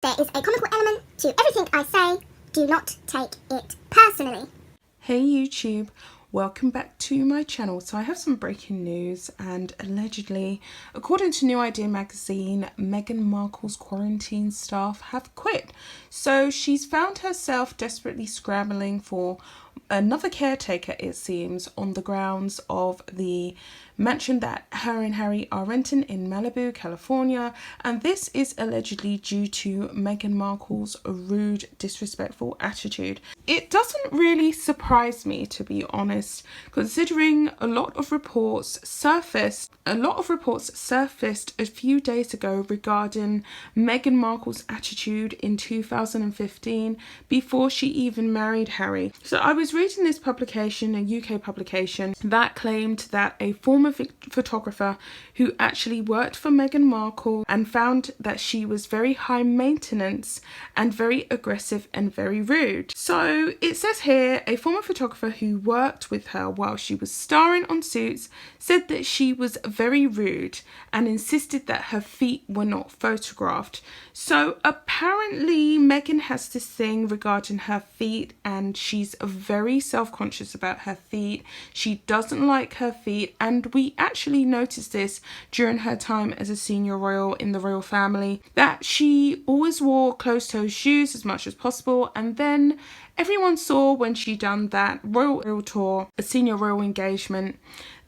There is a comical element to everything I say. Do not take it personally. Hey YouTube, welcome back to my channel. So I have some breaking news, and allegedly, according to New Idea magazine, Meghan Markle's quarantine staff have quit. So she's found herself desperately scrambling for another caretaker, it seems, on the grounds of the mansion that her and Harry are renting in Malibu, California, and this is allegedly due to Meghan Markle's rude, disrespectful attitude. It doesn't really surprise me, to be honest, considering a lot of reports surfaced a few days ago regarding Meghan Markle's attitude in 2015 before she even married Harry. So I was reading this publication, a UK publication, that claimed that a former photographer who actually worked for Meghan Markle and found that she was very high maintenance and very aggressive and very rude. So it says here, a former photographer who worked with her while she was starring on Suits said that she was very rude and insisted that her feet were not photographed. So apparently Meghan has this thing regarding her feet, and she's very self-conscious about her feet. She doesn't like her feet, and we actually noticed this during her time as a senior royal in the royal family, that she always wore closed-toe shoes as much as possible. And then everyone saw when she done that royal tour, a senior royal engagement,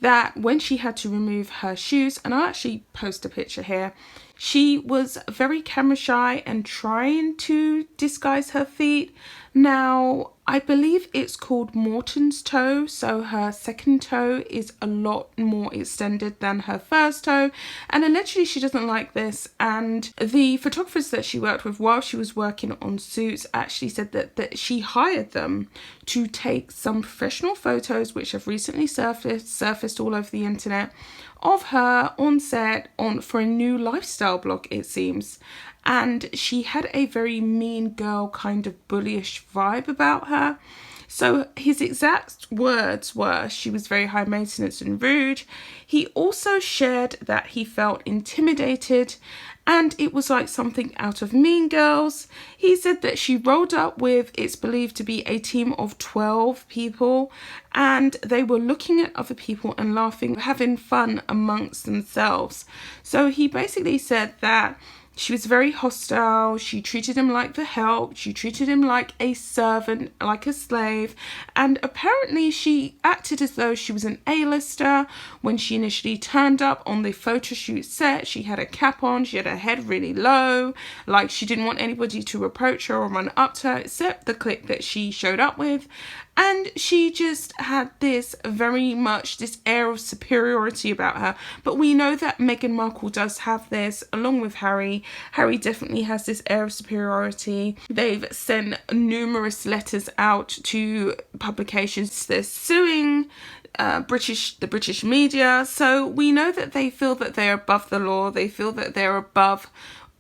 that when she had to remove her shoes, and I'll actually post a picture here, she was very camera shy and trying to disguise her feet. Now, I believe it's called Morton's toe, so her second toe is a lot more extended than her first toe, and allegedly she doesn't like this. And the photographers that she worked with while she was working on Suits actually said that she hired them to take some professional photos, which have recently surfaced all over the internet, of her on set for a new lifestyle blog, it seems. And she had a very mean girl kind of bullyish vibe about her. So his exact words were, she was very high maintenance and rude. He also shared that he felt intimidated and it was like something out of Mean Girls. He said that she rolled up with, it's believed to be a team of 12 people, and they were looking at other people and laughing, having fun amongst themselves. So he basically said that she was very hostile. She treated him like the help. She treated him like a servant, like a slave. And apparently she acted as though she was an A-lister. When she initially turned up on the photo shoot set, she had a cap on. She had her head really low. Like she didn't want anybody to approach her or run up to her except the clique that she showed up with. And she just had this very much this air of superiority about her. But we know that Meghan Markle does have this, along with Harry. Harry definitely has this air of superiority. They've sent numerous letters out to publications. They're suing the British media. So we know that they feel that they're above the law. They feel that they're above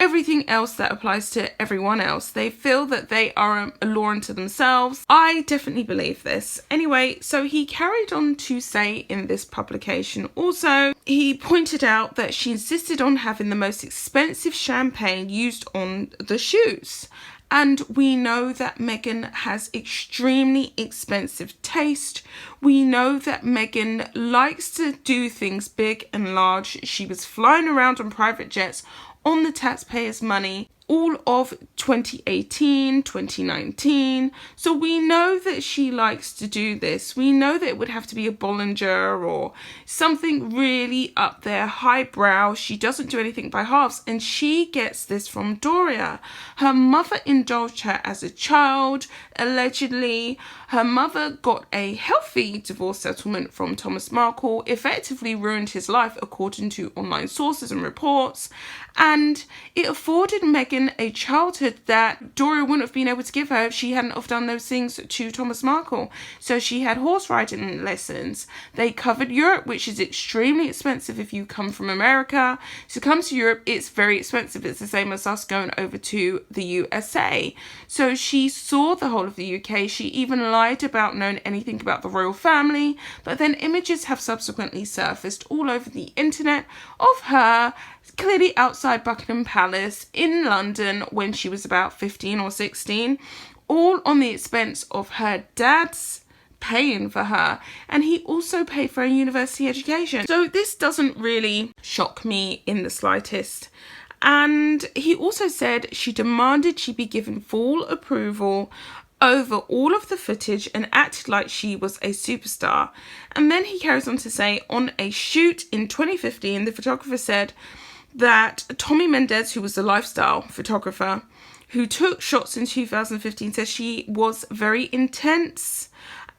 everything else that applies to everyone else. They feel that they are a law unto themselves. I definitely believe this. Anyway, so he carried on to say in this publication also, he pointed out that she insisted on having the most expensive champagne used on the shoots. And we know that Meghan has extremely expensive taste. We know that Meghan likes to do things big and large. She was flying around on private jets on the taxpayers' money all of 2018, 2019. So we know that she likes to do this. We know that it would have to be a Bollinger or something really up there, highbrow. She doesn't do anything by halves, and she gets this from Doria. Her mother indulged her as a child. Allegedly, her mother got a healthy divorce settlement from Thomas Markle, effectively ruined his life according to online sources and reports, and it afforded Meghan a childhood that Doria wouldn't have been able to give her if she hadn't have done those things to Thomas Markle. So she had horse riding lessons. They covered Europe, which is extremely expensive if you come from America. To come to Europe, it's very expensive. It's the same as us going over to the USA. So she saw the whole of the UK. She even lied about knowing anything about the royal family. But then images have subsequently surfaced all over the internet of her clearly outside Buckingham Palace in London when she was about 15 or 16, all on the expense of her dad's paying for her, and he also paid for a university education. So this doesn't really shock me in the slightest. And he also said she demanded she be given full approval over all of the footage and acted like she was a superstar. And then he carries on to say, on a shoot in 2015, the photographer said that Tommy Mendez, who was the lifestyle photographer who took shots in 2015, says she was very intense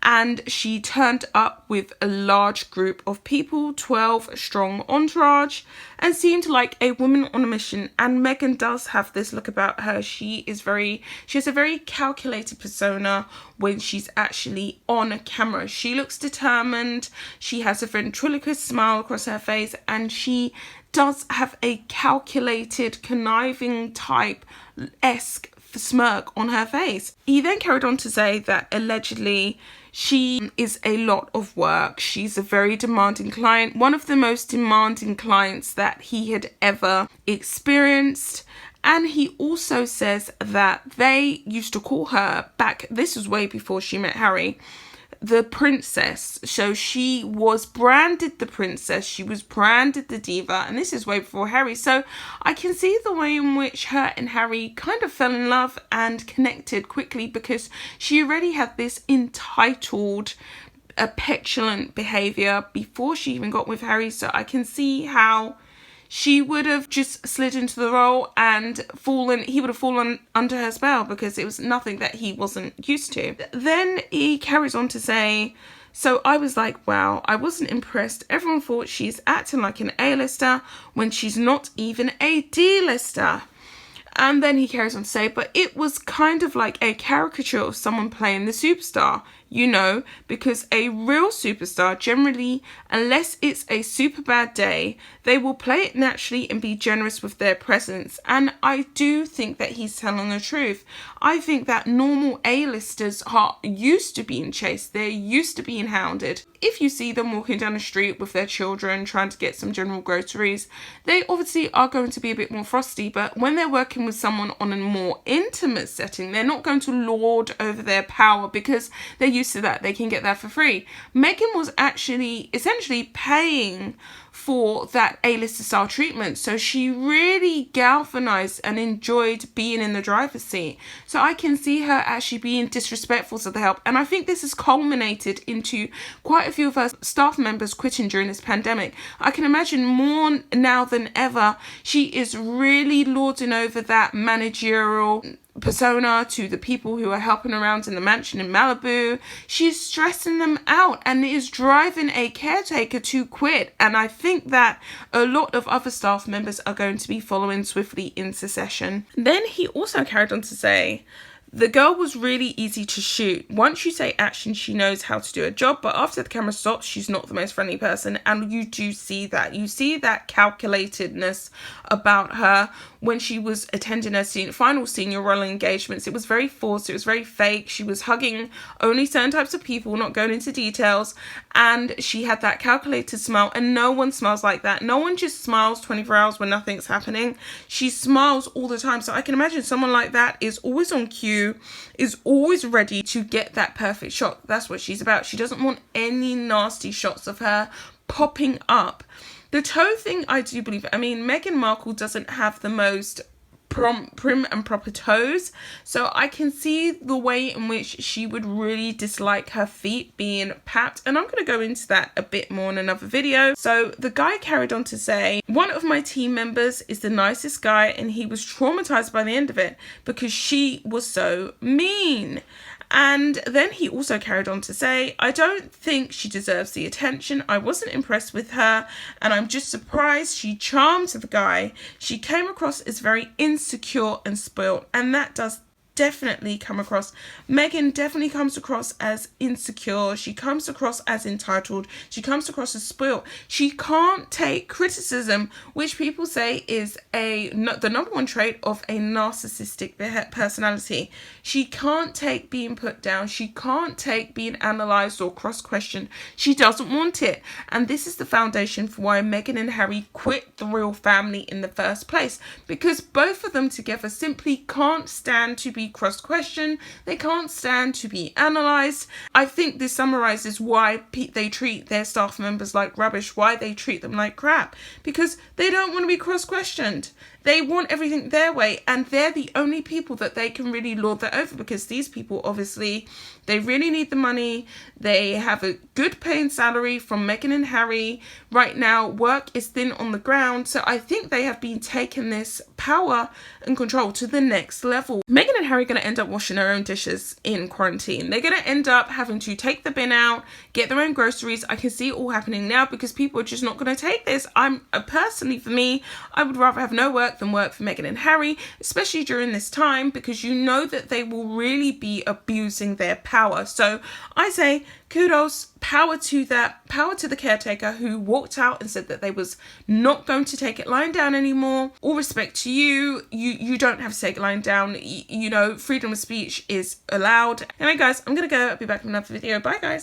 and she turned up with a large group of people, 12 strong entourage, and seemed like a woman on a mission. And Meghan does have this look about her. She has a very calculated persona when she's actually on camera. She looks determined. She has a ventriloquist smile across her face, and she does have a calculated, conniving type-esque smirk on her face. He then carried on to say that allegedly she is a lot of work. She's a very demanding client, one of the most demanding clients that he had ever experienced. And he also says that they used to call her back, this was way before she met Harry, the princess. So she was branded the princess, she was branded the diva, and this is way before Harry. So I can see the way in which her and Harry kind of fell in love and connected quickly, because she already had this entitled, petulant behavior before she even got with Harry. So I can see how she would have just slid into the role and he would have fallen under her spell, because it was nothing that he wasn't used to. Then he carries on to say, so I was like, wow, I wasn't impressed. Everyone thought she's acting like an A-lister when she's not even a D-lister. And then he carries on to say, but it was kind of like a caricature of someone playing the superstar, you know, because a real superstar generally, unless it's a super bad day, they will play it naturally and be generous with their presence. And I do think that he's telling the truth. I think that normal A-listers are used to being chased. They're used to being hounded. If you see them walking down the street with their children trying to get some general groceries, they obviously are going to be a bit more frosty. But when they're working with someone on a more intimate setting, they're not going to lord over their power, because they're used to that. They can get that for free. Meghan was actually essentially paying for that A-lister style treatment, so she really galvanized and enjoyed being in the driver's seat. So I can see her actually being disrespectful to the help, and I think this has culminated into quite a few of her staff members quitting during this pandemic. I can imagine more now than ever she is really lording over that managerial persona to the people who are helping around in the mansion in Malibu. She's stressing them out and is driving a caretaker to quit. And I think that a lot of other staff members are going to be following swiftly in succession. Then he also carried on to say, the girl was really easy to shoot. Once you say action, she knows how to do a job, but after the camera stops, she's not the most friendly person. And you do see that. You see that calculatedness about her when she was attending her final senior royal engagements. It was very forced. It was very fake. She was hugging only certain types of people, not going into details. And she had that calculated smile, and no one smiles like that. No one just smiles 24 hours when nothing's happening. She smiles all the time. So I can imagine someone like that is always on cue, is always ready to get that perfect shot. That's what she's about. She doesn't want any nasty shots of her popping up. The toe thing, I do believe. I mean, Meghan Markle doesn't have the most prim and proper toes, so I can see the way in which she would really dislike her feet being papped, and I'm going to go into that a bit more in another video. So the guy carried on to say, one of my team members is the nicest guy, and he was traumatized by the end of it because she was so mean. And then he also carried on to say, I don't think she deserves the attention. I wasn't impressed with her, and I'm just surprised she charmed the guy. She came across as very insecure and spoilt, and that does definitely come across. Meghan definitely comes across as insecure. She comes across as entitled. She comes across as spoiled. She can't take criticism, which people say is the number one trait of a narcissistic personality. She can't take being put down. She can't take being analysed or cross-questioned. She doesn't want it. And this is the foundation for why Meghan and Harry quit the royal family in the first place, because both of them together simply can't stand to be cross-questioned. They can't stand to be analysed. I think this summarises why they treat their staff members like rubbish, why they treat them like crap, because they don't want to be cross-questioned. They want everything their way, and they're the only people that they can really lord that over, because these people, obviously, they really need the money. They have a good paying salary from Meghan and Harry. Right now, work is thin on the ground, so I think they have been taking this power and control to the next level. Meghan and Harry are going to end up washing their own dishes in quarantine. They're going to end up having to take the bin out, get their own groceries. I can see it all happening now because people are just not going to take this. Personally, for me, I would rather have no work than work for Meghan and Harry, especially during this time, because you know that they will really be abusing their power. So I say kudos, power to that, power to the caretaker who walked out and said that they was not going to take it lying down anymore. All respect to you. You don't have to take it lying down. You know, freedom of speech is allowed. Anyway, guys, I'm gonna go. I'll be back with another video. Bye, guys.